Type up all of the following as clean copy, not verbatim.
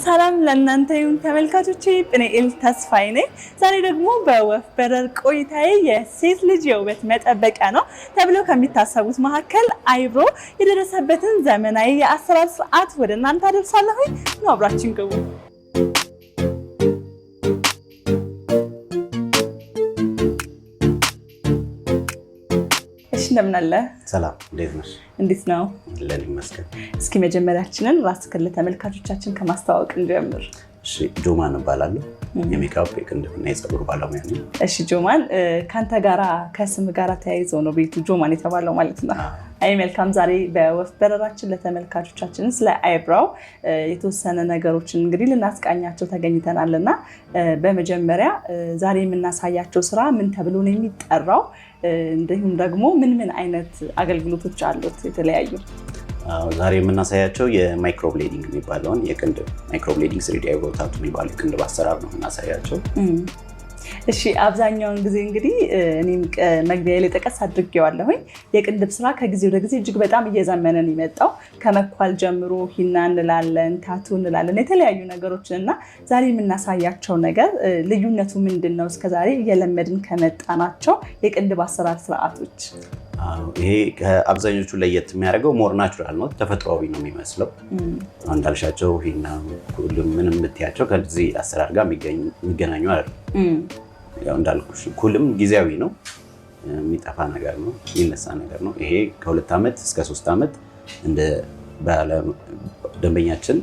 ሰላም ለእናንተ ይሁን ተመልካቾቼ፣ ጵንኤል ተስፋዬ ነኝ። ዛሬ ደግሞ በወፍ በረር ቆይታዬ የሴት ልጅ የውበት መጠበቂያ ነው ተብለው ከሚታሰቡት መካከል አይብሮ የደረሰበትን ዘመናዊ የአሰራር ስርዓት ወደ እናንተ አደርሳለሁ። ነው አብራችን ግቡ። እንደምን አለ? ሰላም፣ እንዴት ነሽ? እንዴት ነው? ለኔ መስገን። እስኪ መጀመሪያችንን ራስህን ለተመልካቾቻችን ከማስተዋወቅ እንጀምር። እሺ፣ ጆማን እባላለሁ። የሜካፕ የቅንድብና የፀጉር ባለሙያ ነኝ። እሺ ጆማን፣ ካንተ ጋራ ከስም ጋራ ተያይዘው ነው ቤቱ ጆማን የተባለው ማለት ነው? አይ መልካም። ዛሬ በወፍ በረራችን ለተመልካቾቻችን ስለ አይብሮው የተወሰነ ነገሮችን እንግዲህ ልናስቃኛቸው ተገኝተናልና በመጀመሪያ ዛሬ የምናሳያቸው ስራ ምን ተብሎ ነው የሚጠራው? እንዲሁም ደግሞ ምን አይነት አገልግሎቶች አሉት የተለያዩ? ዛሬ የምናሳያቸው የማይክሮብሌዲንግ የሚባለውን የቅንድብ ማይክሮብሌዲንግ 3D አይብሮ ታቱ የሚባለው የቅንድብ አሰራር ነው የምናሳያቸው። እሺ፣ አብዛኛውን ጊዜ እንግዲህ እኔም መግቢያ ላይ ጠቀስ አድርጌዋለሁኝ የቅንድብ ስራ ከጊዜ ወደ ጊዜ እጅግ በጣም እየዘመነ ነው የመጣው። ከመኳል ጀምሮ ሂና እንላለን፣ ታቱ እንላለን፣ የተለያዩ ነገሮችን እና ዛሬ የምናሳያቸው ነገር ልዩነቱ ምንድን ነው? እስከዛሬ እየለመድን ከመጣናቸው የቅንድብ አሰራር ስርዓቶች ይሄ ከአብዛኞቹ ለየት የሚያደርገው ሞር ናቹራል ነው፣ ተፈጥሯዊ ነው የሚመስለው። እንዳልሻቸው ሂና ኩልም ምንም የምትያቸው ከዚህ አሰራር ጋር የሚገናኙ አይደለም። ያው እንዳልኩሽ ኩልም ጊዜያዊ ነው፣ የሚጠፋ ነገር ነው፣ የሚነሳ ነገር ነው። ይሄ ከ2 ዓመት እስከ 3 ዓመት እንደ ደንበኛችን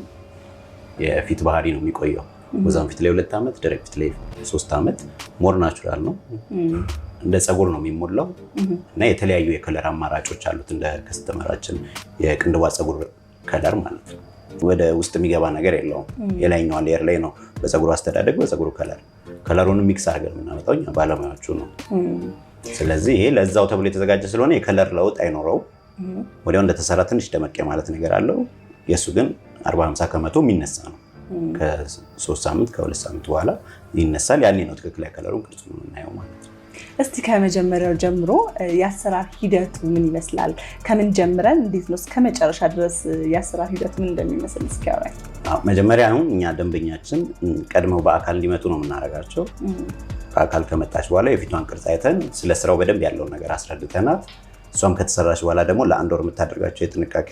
የፊት ባህሪ ነው የሚቆየው። ወዛም ፊት ላይ 2 ዓመት፣ ደረቅ ፊት ላይ 3 ዓመት። ሞር ናቹራል ነው፣ እንደ ፀጉር ነው የሚሞላው እና የተለያዩ የከለር አማራጮች አሉት እንደ ከስተመራችን የቅንድቧ ፀጉር ከለር ማለት ነው። ወደ ውስጥ የሚገባ ነገር የለውም። የላይኛው ሌየር ላይ ነው በፀጉሩ አስተዳደግ በፀጉሩ ከለሩን ሚክስ አድርገን የምናመጣው እኛ ባለሙያዎቹ ነው። ስለዚህ ይሄ ለዛው ተብሎ የተዘጋጀ ስለሆነ የከለር ለውጥ አይኖረውም። ወዲያው እንደተሰራ ትንሽ ደመቅ ማለት ነገር አለው። የእሱ ግን 40-50 ከመቶ የሚነሳ ነው። ከ3 ሳምንት ከ2 ሳምንት በኋላ ይነሳል። ያኔ ነው ትክክል ከለሩን ቅርጹ ነው የምናየው ማለት ነው። እስቲ ከመጀመሪያው ጀምሮ የአሰራር ሂደቱ ምን ይመስላል? ከምን ጀምረን እንዴት ነው እስከ መጨረሻ ድረስ የአሰራር ሂደቱ ምን እንደሚመስል እስኪ አውራኝ። መጀመሪያ አሁን እኛ ደንበኛችን ቀድመው በአካል እንዲመጡ ነው የምናደርጋቸው። በአካል ከመጣች በኋላ የፊቷን ቅርጽ አይተን ስለ ስራው በደንብ ያለውን ነገር አስረድተናት፣ እሷም ከተሰራች በኋላ ደግሞ ለ1 ወር የምታደርጋቸው የጥንቃቄ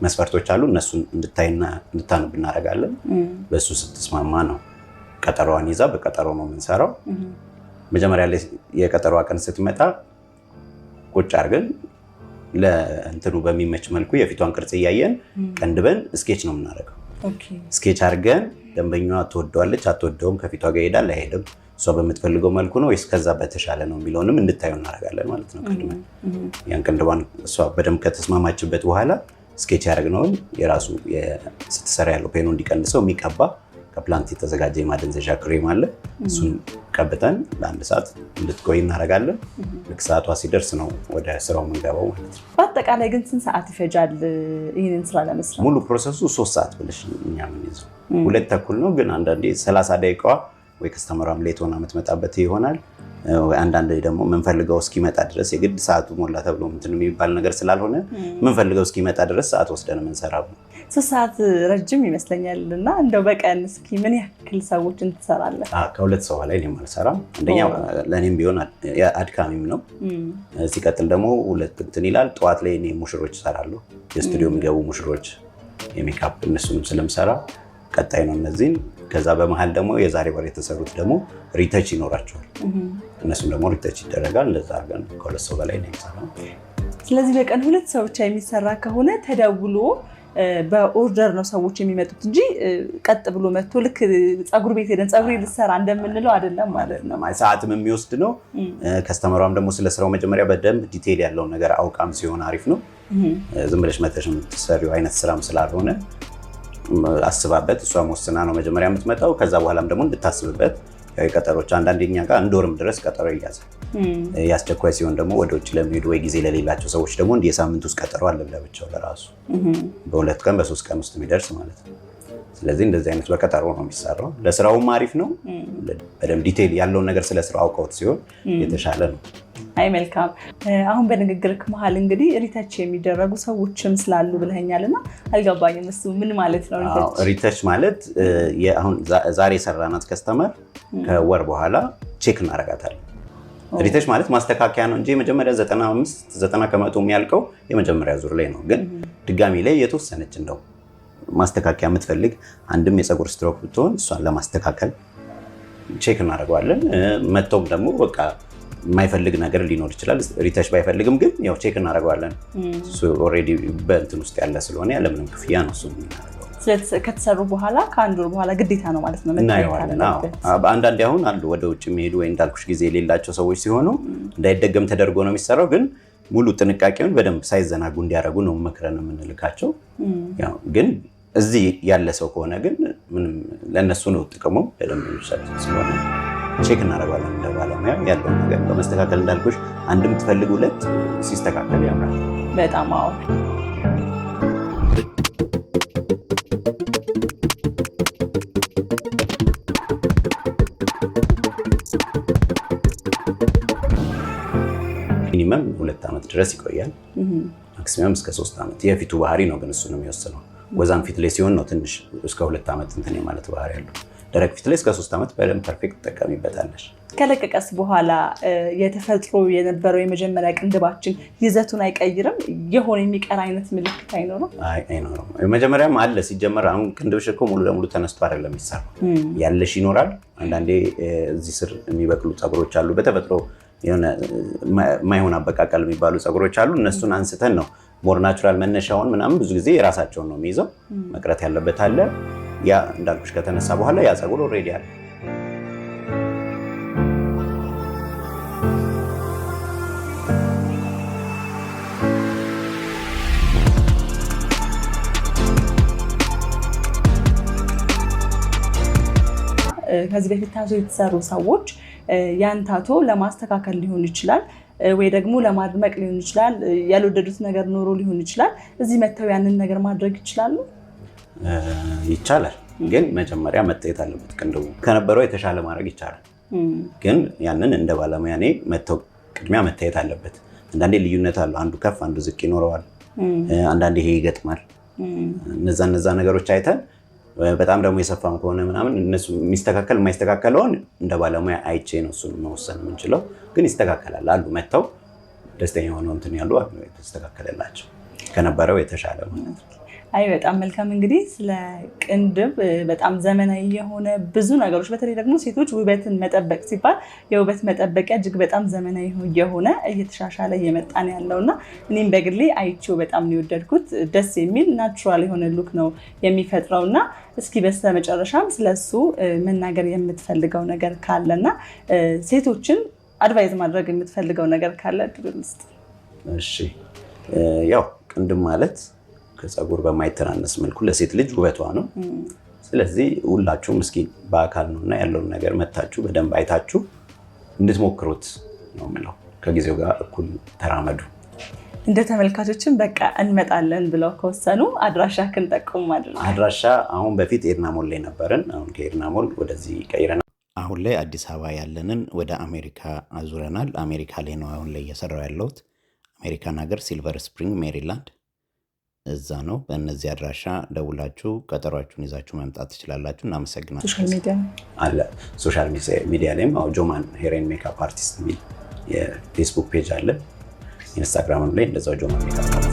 መስፈርቶች አሉ። እነሱን እንድታይና እንድታነብ እናደርጋለን። በእሱ ስትስማማ ነው ቀጠሮዋን ይዛ በቀጠሮ ነው የምንሰራው። መጀመሪያ ላይ የቀጠሮዋ ቀን ስትመጣ ቁጭ አድርገን ለእንትኑ በሚመች መልኩ የፊቷን ቅርጽ እያየን ቀንድበን ስኬች ነው የምናደርገው። ስኬች አድርገን ደንበኛዋ ትወደዋለች አትወደውም፣ ከፊቷ ጋር ይሄዳል አይሄድም፣ እሷ በምትፈልገው መልኩ ነው ወይስ ከዛ በተሻለ ነው የሚለውንም እንድታዩ እናደርጋለን ማለት ነው። ቀድመን ያን ቅንድቧን እሷ በደንብ ከተስማማችበት በኋላ ስኬች ያደረግነውን የራሱ ስትሰራ ያለው ፔኑ እንዲቀንሰው የሚቀባ ከፕላንት የተዘጋጀ የማደንዘዣ ክሬም አለ። እሱን ቀብተን ለ1 ሰዓት እንድትቆይ እናደርጋለን። ልክ ሰዓቷ ሲደርስ ነው ወደ ስራው የምንገባው ማለት ነው። በአጠቃላይ ግን ስንት ሰዓት ይፈጃል ይህንን ስራ ለመስራት? ሙሉ ፕሮሰሱ 3 ሰዓት ብለሽ እኛ የምንይዘው 2 ተኩል ነው። ግን አንዳንዴ 30 ደቂቃዋ ወይ ከስተመሯም ሌት ሆና የምትመጣበት ይሆናል። አንዳንዴ ደግሞ የምንፈልገው እስኪመጣ ድረስ የግድ ሰዓቱ ሞላ ተብሎ እንትን የሚባል ነገር ስላልሆነ የምንፈልገው እስኪመጣ ድረስ ሰዓት ወስደን የምንሰራው። 3 ሰዓት ረጅም ይመስለኛል እና እንደው በቀን እስኪ ምን ያክል ሰዎችን ትሰራለህ? ከ2 ሰው በላይ እኔም አልሰራም። አንደኛ ለእኔም ቢሆን አድካሚም ነው። ሲቀጥል ደግሞ 2 እንትን ይላል። ጠዋት ላይ እኔ ሙሽሮች እሰራለሁ፣ የስቱዲዮ የሚገቡ ሙሽሮች የሜካፕ እነሱንም ስለምሰራ ቀጣይ ነው እነዚህን። ከዛ በመሀል ደግሞ የዛሬ ወር የተሰሩት ደግሞ ሪተች ይኖራቸዋል። እነሱም ደግሞ ሪተች ይደረጋል። እንደዛ አድርገን ከ2 ሰው በላይ ነው የሚሰራው። ስለዚህ በቀን 2 ሰው ብቻ የሚሰራ ከሆነ ተደውሎ በኦርደር ነው ሰዎች የሚመጡት እንጂ ቀጥ ብሎ መጥቶ ልክ ፀጉር ቤት ሄደን ፀጉሬ ልሰራ እንደምንለው አይደለም ማለት ነው። ሰዓትም የሚወስድ ነው። ከስተመሯም ደግሞ ስለ ስራው መጀመሪያ በደንብ ዲቴይል ያለውን ነገር አውቃም ሲሆን አሪፍ ነው። ዝም ብለሽ መተሽ የምትሰሪው አይነት ስራም ስላልሆነ አስባበት እሷም ወስና ነው መጀመሪያ የምትመጣው። ከዛ በኋላም ደግሞ እንድታስብበት ቀጠሮች አንዳንዴ እኛ ጋር 1 ወርም ድረስ ቀጠሮ ይያዛል። ያስቸኳይ ሲሆን ደግሞ ወደ ውጭ ለሚሄዱ ወይ ጊዜ ለሌላቸው ሰዎች ደግሞ የሳምንት ውስጥ ቀጠሮ አለ ለብቻው ለራሱ በ2 ቀን በ3 ቀን ውስጥ የሚደርስ ማለት ነው። ስለዚህ እንደዚህ አይነት በቀጠሮ ነው የሚሰራው። ለስራውም አሪፍ ነው። በደንብ ዲቴይል ያለውን ነገር ስለ ስራው አውቀውት ሲሆን የተሻለ ነው። አይ መልካም። አሁን በንግግርክ መሀል እንግዲህ ሪተች የሚደረጉ ሰዎችም ስላሉ ብለኸኛልና አልገባኝም። እሱ ምን ማለት ነው? ሪተች ማለት አሁን ዛሬ የሰራናት ከስተመር ከወር በኋላ ቼክ እናደርጋታለን። ሪተች ማለት ማስተካከያ ነው እንጂ የመጀመሪያ 90 ከመቶ የሚያልቀው የመጀመሪያ ዙር ላይ ነው። ግን ድጋሚ ላይ የተወሰነች እንደው ማስተካከያ የምትፈልግ አንድም የፀጉር ስትሮክ ብትሆን እሷን ለማስተካከል ቼክ እናደርገዋለን። መጥቶም ደግሞ በቃ የማይፈልግ ነገር ሊኖር ይችላል። ሪተች ባይፈልግም ግን ያው ቼክ እናደርገዋለን። እሱ ኦልሬዲ በእንትን ውስጥ ያለ ስለሆነ ያለምንም ክፍያ ነው እሱ የምናደርገው። ከተሰሩ በኋላ ከአንድ ወር በኋላ ግዴታ ነው ማለት ነው እናየዋለን። አንዳንዴ አሁን አሉ ወደ ውጭ የሚሄዱ ወይ እንዳልኩሽ ጊዜ የሌላቸው ሰዎች ሲሆኑ እንዳይደገም ተደርጎ ነው የሚሰራው። ግን ሙሉ ጥንቃቄውን በደንብ ሳይዘናጉ እንዲያደርጉ ነው መክረን የምንልካቸው። ያው ግን እዚህ ያለ ሰው ከሆነ ግን ምንም ለእነሱ ነው ጥቅሙ ለደንበኞቻችን ስለሆነ ቼክ እናደርጋለን። እንደ ባለሙያ ያለውን ነገር በመስተካከል እንዳልኩሽ አንድም ትፈልግ ሁለት ሲስተካከል ያምራል በጣም። አዎ ሚኒመም 2 ዓመት ድረስ ይቆያል። ማክሲመም እስከ 3 ዓመት። የፊቱ ባህሪ ነው ግን እሱ ነው የሚወስነው። ወዛም ፊት ላይ ሲሆን ነው ትንሽ እስከ 2 ዓመት እንትን ማለት ባህሪ ያለው። ደረቅ ፊት ላይ እስከ 3 ዓመት በደንብ ፐርፌክት ተጠቀሚበታለሽ። ከለቀቀስ በኋላ የተፈጥሮ የነበረው የመጀመሪያ ቅንድባችን ይዘቱን አይቀይርም? የሆነ የሚቀር አይነት ምልክት አይኖርም? አይኖርም። መጀመሪያም አለ ሲጀመር። አሁን ቅንድብሽ እኮ ሙሉ ለሙሉ ተነስቶ አይደለም የሚሰራው። ያለሽ ይኖራል። አንዳንዴ እዚህ ስር የሚበቅሉ ፀጉሮች አሉ በተፈጥሮ የሆነ ማይሆን አበቃቀል የሚባሉ ፀጉሮች አሉ። እነሱን አንስተን ነው ሞር ናቹራል መነሻውን ምናምን ብዙ ጊዜ የራሳቸውን ነው የሚይዘው። መቅረት ያለበት አለ። ያ እንዳልኩሽ ከተነሳ በኋላ ያ ፀጉር ኦልሬዲ አለ። ከዚህ በፊት ታቶ የተሰሩ ሰዎች ያን ታቶ ለማስተካከል ሊሆን ይችላል ወይ ደግሞ ለማድመቅ ሊሆን ይችላል። ያልወደዱት ነገር ኖሮ ሊሆን ይችላል። እዚህ መተው ያንን ነገር ማድረግ ይችላሉ? ይቻላል፣ ግን መጀመሪያ መታየት አለበት። ቅንድቡ ከነበረው የተሻለ ማድረግ ይቻላል፣ ግን ያንን እንደ ባለሙያ እኔ መተው ቅድሚያ መታየት አለበት። አንዳንዴ ልዩነት አለው። አንዱ ከፍ አንዱ ዝቅ ይኖረዋል። አንዳንዴ ይሄ ይገጥማል። እነዛ ነገሮች አይተን በጣም ደግሞ የሰፋም ከሆነ ምናምን እነሱ የሚስተካከል የማይስተካከለውን እንደ ባለሙያ አይቼ ነው እሱን መወሰን የምንችለው። ግን ይስተካከላል አሉ መተው ደስተኛ ሆነው እንትን ያሉ የተስተካከለላቸው ከነበረው የተሻለ ማለት ነው። አይ በጣም መልካም። እንግዲህ ስለ ቅንድብ በጣም ዘመናዊ የሆነ ብዙ ነገሮች በተለይ ደግሞ ሴቶች ውበትን መጠበቅ ሲባል የውበት መጠበቂያ እጅግ በጣም ዘመናዊ የሆነ እየተሻሻለ እየመጣ ነው ያለውና እኔም በግሌ አይቼው በጣም ነው የወደድኩት። ደስ የሚል ናቹራል የሆነ ሉክ ነው የሚፈጥረውና እስኪ በስተመጨረሻም ስለሱ መናገር የምትፈልገው ነገር ካለና ሴቶችን አድቫይዝ ማድረግ የምትፈልገው ነገር ካለ እድል ውስጥ። እሺ ያው ቅንድብ ማለት ከፀጉር በማይተናነስ መልኩ ለሴት ልጅ ውበቷ ነው። ስለዚህ ሁላችሁም እስኪ በአካል ነውና ያለውን ነገር መታችሁ በደንብ አይታችሁ እንድትሞክሩት ነው የምለው። ከጊዜው ጋር እኩል ተራመዱ። እንደ ተመልካቾችን በቃ እንመጣለን ብለው ከወሰኑ አድራሻክን ጠቁም ማለት ነው። አድራሻ አሁን በፊት ኤድና ሞል ላይ ነበርን። አሁን ከኤድና ሞል ወደዚህ ቀይረናል። አሁን ላይ አዲስ አበባ ያለንን ወደ አሜሪካ አዙረናል። አሜሪካ ላይ ነው አሁን ላይ እየሰራው ያለሁት። አሜሪካን ሀገር ሲልቨር ስፕሪንግ ሜሪላንድ እዛ ነው። በእነዚህ አድራሻ ደውላችሁ ቀጠሯችሁን ይዛችሁ መምጣት ትችላላችሁ። እናመሰግናለን። ሶሻል ሚዲያ ላይም ጆማን ሄር ኤንድ ሜካፕ አርቲስት የሚል የፌስቡክ ፔጅ አለ። ኢንስታግራም ላይ እንደዛው ጆማን ሜካፕ